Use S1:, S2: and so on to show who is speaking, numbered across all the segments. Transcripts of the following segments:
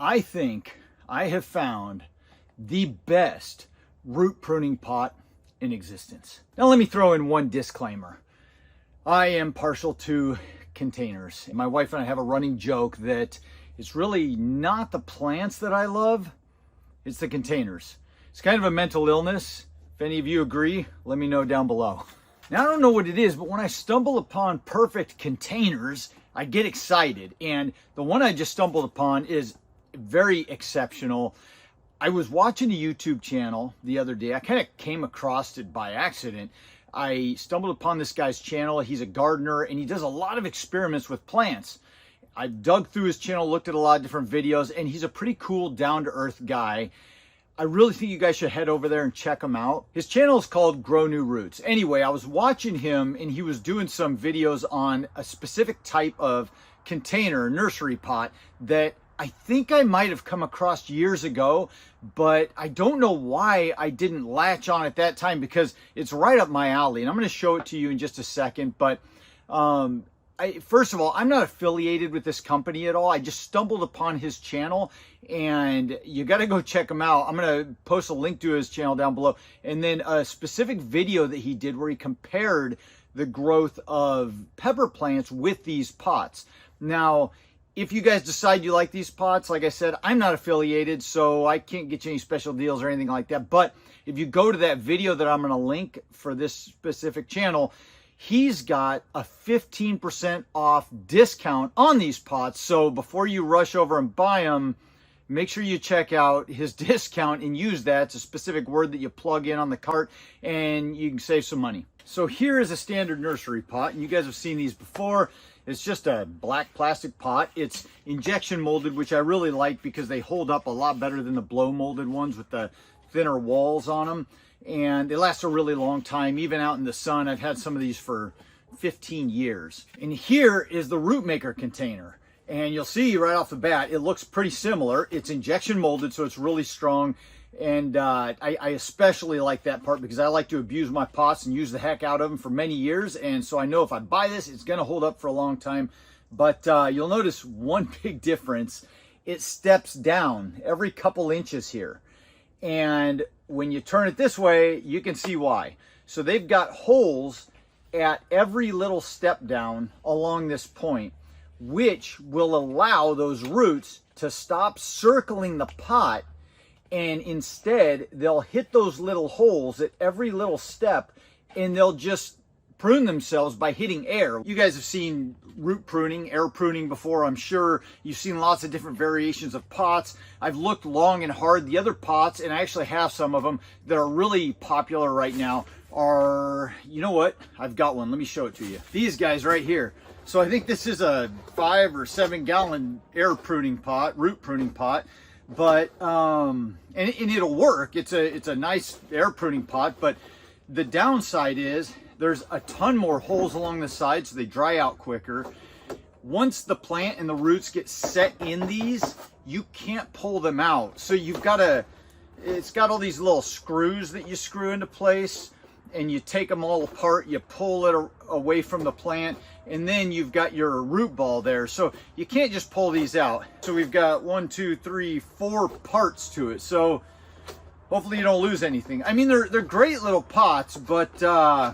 S1: I think I have found the best root pruning pot in existence. Now let me throw in one disclaimer. I am partial to containers. My wife and I have a running joke that it's really not the plants that I love, it's the containers. It's kind of a mental illness. If any of you agree, let me know down below. Now I don't know what it is, but when I stumble upon perfect containers, I get excited. And the one I just stumbled upon is very exceptional. I was watching a YouTube channel the other day. I kind of came across it by accident. I stumbled upon this guy's channel. He's a gardener and he does a lot of experiments with plants. I dug through his channel, looked at a lot of different videos, and he's a pretty cool, down-to-earth guy. I really think you guys should head over there and check him out. His channel is called Grow New Roots. Anyway, I was watching him and he was doing some videos on a specific type of container, nursery pot, that I think I might have come across years ago, but I don't know why I didn't latch on at that time, because it's right up my alley. And I'm going to show it to you in just a second. But first of all, I'm not affiliated with this company at all. I just stumbled upon his channel and you got to go check him out. I'm going to post a link to his channel down below. And then a specific video that he did where he compared the growth of pepper plants with these pots. Now, if you guys decide you like these pots, like I said, I'm not affiliated, so I can't get you any special deals or anything like that. But if you go to that video that I'm going to link for this specific channel, he's got a 15% off discount on these pots. So before you rush over and buy them, make sure you check out his discount and use that. It's a specific word that you plug in on the cart and you can save some money. So here is a standard nursery pot, and you guys have seen these before. It's just a black plastic pot. It's injection molded, which I really like because they hold up a lot better than the blow molded ones with the thinner walls on them. And they last a really long time, even out in the sun. I've had some of these for 15 years. And here is the root maker container. And you'll see right off the bat, it looks pretty similar. It's injection molded, so it's really strong. And I especially like that part because I like to abuse my pots and use the heck out of them for many years. And so I know if I buy this, it's going to hold up for a long time. But you'll notice one big difference. It steps down every couple inches here. And when you turn it this way, you can see why. So they've got holes at every little step down along this point, which will allow those roots to stop circling the pot, and instead they'll hit those little holes at every little step and they'll just prune themselves by hitting air. You guys have seen root pruning, air pruning before, I'm sure. You've seen lots of different variations of pots. I've looked long and hard. The other pots, and I actually have some of them that are really popular right now, are, you know what? I've got one. Let me show it to you. These guys right here. So I think this is a 5 or 7 gallon air pruning pot, root pruning pot. But and it'll work. It's a nice air pruning pot, but the downside is there's a ton more holes along the side, so they dry out quicker. Once the plant and the roots get set in these, you can't pull them out. So you've got to, it's got all these little screws that you screw into place, and you take them all apart, you pull it away from the plant, and then you've got your root ball there. So you can't just pull these out. So we've got 1, 2, 3, 4 parts to it. So hopefully you don't lose anything. I mean, they're great little pots, but I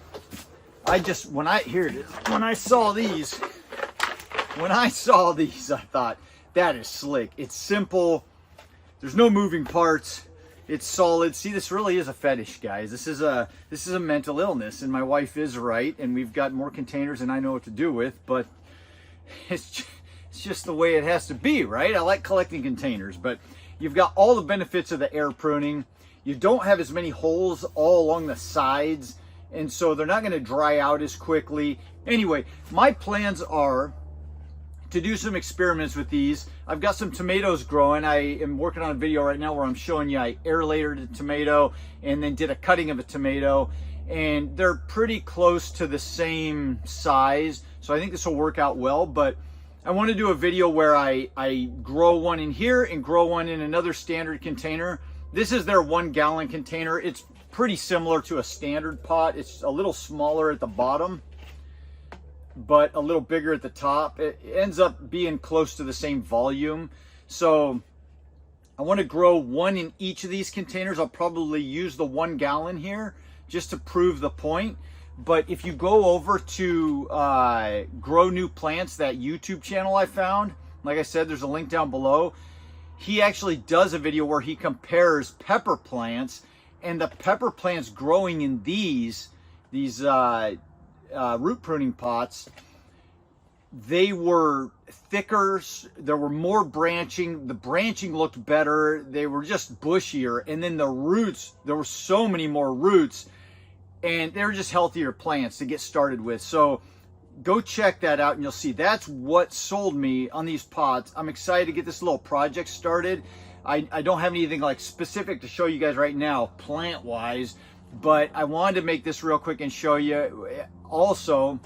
S1: saw these, I thought, that is slick. It's simple. There's no moving parts. It's solid. See, this really is a fetish, guys. This is a mental illness, and my wife is right, and we've got more containers than I know what to do with, but it's just the way it has to be, right? I like collecting containers, but you've got all the benefits of the air pruning. You don't have as many holes all along the sides, and so they're not going to dry out as quickly. Anyway, my plans are to do some experiments with these. I've got some tomatoes growing. I am working on a video right now where I'm showing you I air layered a tomato and then did a cutting of a tomato, and they're pretty close to the same size. So I think this will work out well, but I want to do a video where I grow one in here and grow one in another standard container. This is their 1 gallon container. It's pretty similar to a standard pot. It's a little smaller at the bottom, but a little bigger at the top. It ends up being close to the same volume. So I want to grow one in each of these containers. I'll probably use the 1 gallon here just to prove the point. But if you go over to Grow New Plants, that YouTube channel I found, like I said, there's a link down below. He actually does a video where he compares pepper plants, and the pepper plants growing in these root pruning pots, they were thicker, there were more branching, the branching looked better, they were just bushier, and then the roots, there were so many more roots, and they were just healthier plants to get started with. So go check that out and you'll see that's what sold me on these pots. I'm excited to get this little project started. I don't have anything like specific to show you guys right now plant wise, but I wanted to make this real quick and show you. Also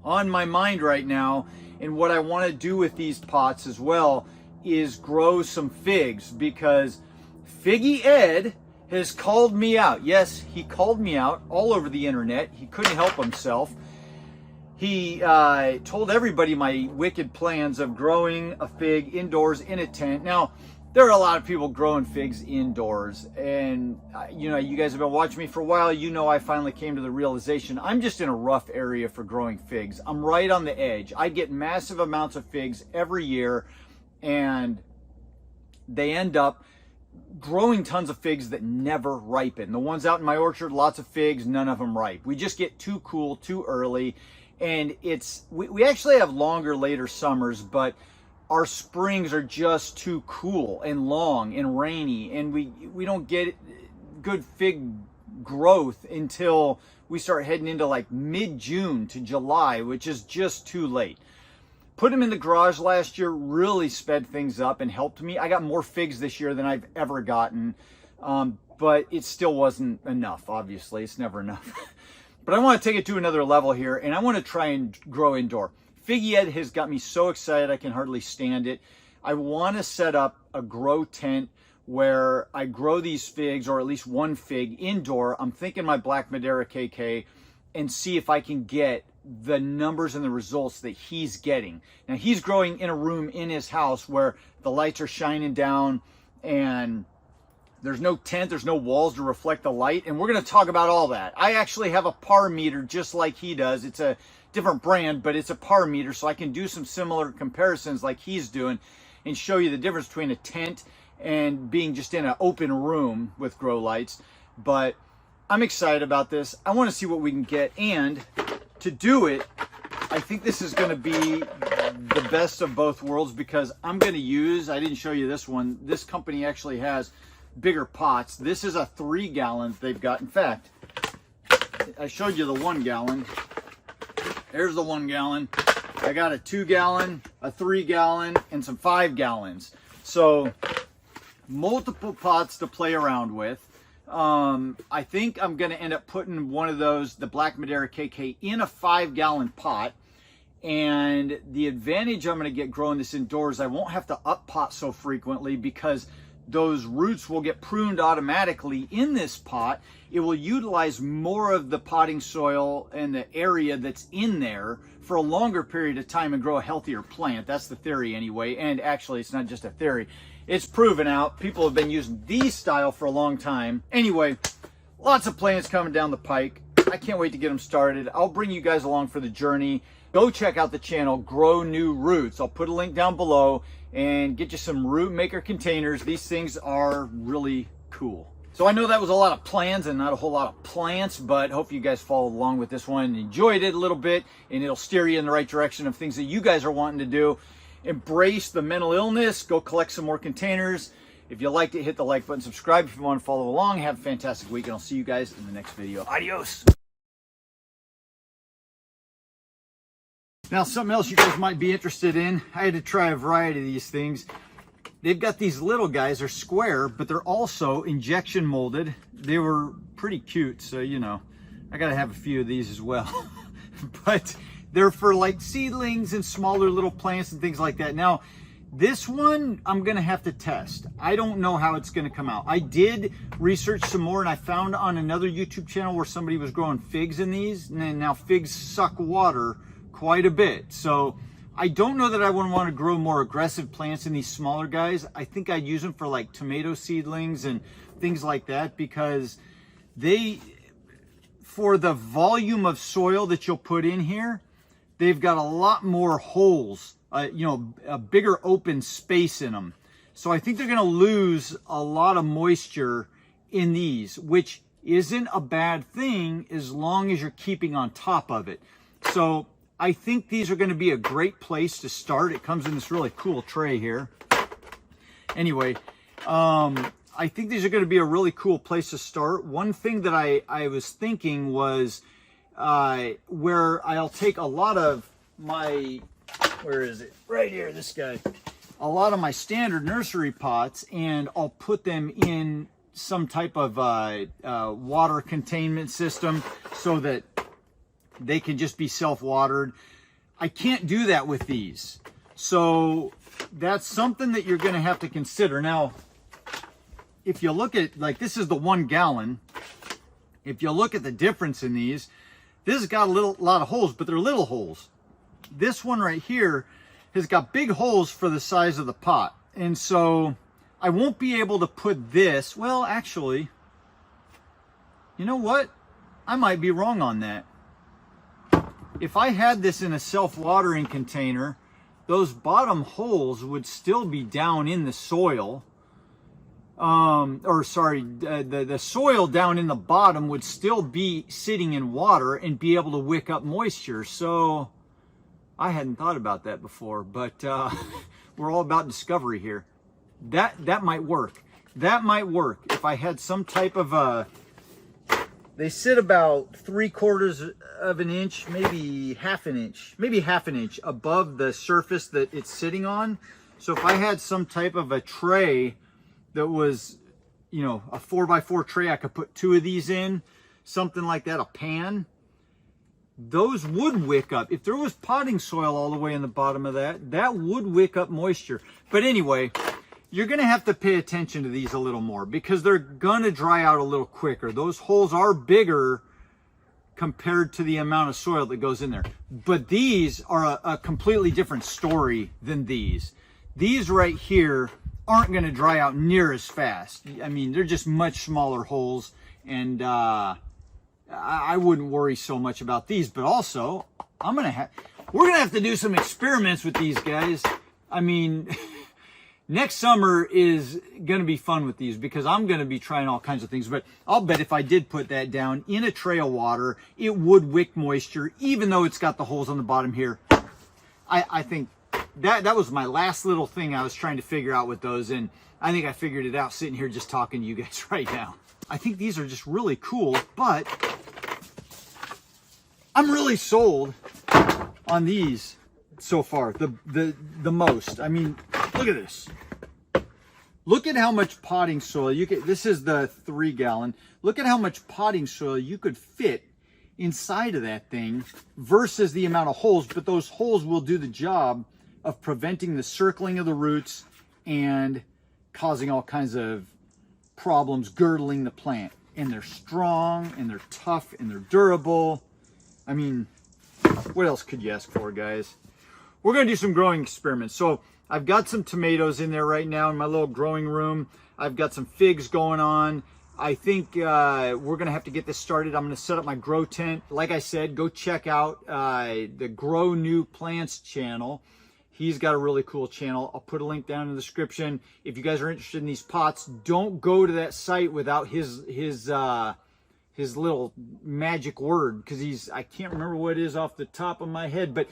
S1: on my mind right now, and what I want to do with these pots as well, is grow some figs, because Figgy Ed has called me out. Yes, he called me out all over the internet. He couldn't help himself. He told everybody my wicked plans of growing a fig indoors in a tent. Now, there are a lot of people growing figs indoors, and you know, you guys have been watching me for a while. You know, I finally came to the realization I'm just in a rough area for growing figs. I'm right on the edge. I get massive amounts of figs every year, and they end up growing tons of figs that never ripen. The ones out in my orchard, lots of figs, none of them ripe. We just get too cool too early, and we actually have longer later summers, but our springs are just too cool and long and rainy, and we don't get good fig growth until we start heading into like mid-June to July, which is just too late. Put them in the garage last year, really sped things up and helped me. I got more figs this year than I've ever gotten, but it still wasn't enough. Obviously, it's never enough. But I want to take it to another level here, and I want to try and grow indoor. Figgy Ed has got me so excited I can hardly stand it. I want to set up a grow tent where I grow these figs, or at least one fig indoor. I'm thinking my Black Madeira KK, and see if I can get the numbers and the results that he's getting. Now, he's growing in a room in his house where the lights are shining down and there's no tent, there's no walls to reflect the light, and we're going to talk about all that. I actually have a par meter just like he does. It's a different brand, but it's a par meter, so I can do some similar comparisons like he's doing and show you the difference between a tent and being just in an open room with grow lights. But I'm excited about this. I want to see what we can get, and to do it, I think this is going to be the best of both worlds, because I'm going to use, I didn't show you this one, this company actually has bigger pots. This is a 3 gallon they've got. In fact, I showed you the 1 gallon. There's the 1 gallon. I got a 2 gallon, a 3 gallon, and some 5 gallons. So multiple pots to play around with. I think I'm going to end up putting one of those, the Black Madeira KK, in a 5 gallon pot. And the advantage I'm going to get growing this indoors, I won't have to up pot so frequently, because those roots will get pruned automatically in this pot. It will utilize more of the potting soil and the area that's in there for a longer period of time and grow a healthier plant. That's the theory anyway. And actually, it's not just a theory. It's proven out. People have been using these style for a long time. Anyway, lots of plants coming down the pike. I can't wait to get them started. I'll bring you guys along for the journey. Go check out the channel, Grow New Roots. I'll put a link down below, and get you some root maker containers. These things are really cool. So I know that was a lot of plans and not a whole lot of plants, but hope you guys followed along with this one and enjoyed it a little bit, and it'll steer you in the right direction of things that you guys are wanting to do. Embrace the mental illness. Go collect some more containers. If you liked it, hit the like button, subscribe if you want to follow along. Have a fantastic week, and I'll see you guys in the next video. Adios. Now, something else you guys might be interested in. I had to try a variety of these things. They've got these little guys. They're square, but they're also injection molded. They were pretty cute, so you know, I gotta have a few of these as well. But they're for like seedlings and smaller little plants and things like that. Now, this one I'm gonna have to test. I don't know how it's gonna come out. I did research some more, and I found on another YouTube channel where somebody was growing figs in these, and now figs suck water quite a bit. So I don't know that I would want to grow more aggressive plants in these smaller guys. I think I'd use them for like tomato seedlings and things like that, because for the volume of soil that you'll put in here, they've got a lot more holes, a bigger open space in them. So I think they're going to lose a lot of moisture in these, which isn't a bad thing as long as you're keeping on top of it. So I think these are going to be a great place to start. It comes in this really cool tray here. Anyway, I think these are going to be a really cool place to start. One thing that I was thinking was where I'll take a lot of my, where is it? Right here, this guy. A lot of my standard nursery pots, and I'll put them in some type of water containment system so that they can just be self-watered. I can't do that with these. So that's something that you're going to have to consider. Now, if you look at, like, this is the 1 gallon. If you look at the difference in these, this has got a lot of holes, but they're little holes. This one right here has got big holes for the size of the pot. And so I won't be able to put this, well, actually, you know what? I might be wrong on that. If I had this in a self-watering container, those bottom holes would still be down in the soil. The soil down in the bottom would still be sitting in water and be able to wick up moisture. So I hadn't thought about that before, but we're all about discovery here. That might work. That might work if I had some type of they sit about 3/4 of an inch, maybe half an inch above the surface that it's sitting on. So if I had some type of a tray that was, a 4x4 tray, I could put 2 of these in, something like that, a pan. Those would wick up. If there was potting soil all the way in the bottom of that, that would wick up moisture. But anyway, you're going to have to pay attention to these a little more because they're going to dry out a little quicker. Those holes are bigger compared to the amount of soil that goes in there. But these are a completely different story than these. These right here aren't going to dry out near as fast. I mean, they're just much smaller holes, and I wouldn't worry so much about these. But also, we're gonna have to do some experiments with these guys. I mean, next summer is gonna be fun with these because I'm gonna be trying all kinds of things. But I'll bet if I did put that down in a tray of water, it would wick moisture, even though it's got the holes on the bottom here. I think that was my last little thing I was trying to figure out with those, and I think I figured it out sitting here just talking to you guys right now. I think these are just really cool, but I'm really sold on these so far, the most. I mean, look at this. Look at how much potting soil you could, this is the 3 gallon. Look at how much potting soil you could fit inside of that thing versus the amount of holes, but those holes will do the job of preventing the circling of the roots and causing all kinds of problems girdling the plant. And they're strong and they're tough and they're durable. I mean, what else could you ask for, guys? We're going to do some growing experiments. So I've got some tomatoes in there right now in my little growing room. I've got some figs going on. I think we're going to have to get this started. I'm going to set up my grow tent. Like I said, go check out the Grow New Plants channel. He's got a really cool channel. I'll put a link down in the description. If you guys are interested in these pots, don't go to that site without his little magic word, because I can't remember what it is off the top of my head, but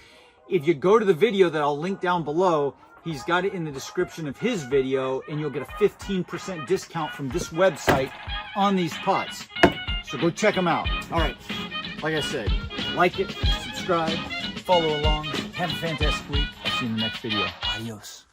S1: if you go to the video that I'll link down below, he's got it in the description of his video, and you'll get a 15% discount from this website on these pots. So go check them out. All right, like I said, like it, subscribe, follow along. Have a fantastic week. I'll see you in the next video. Adios.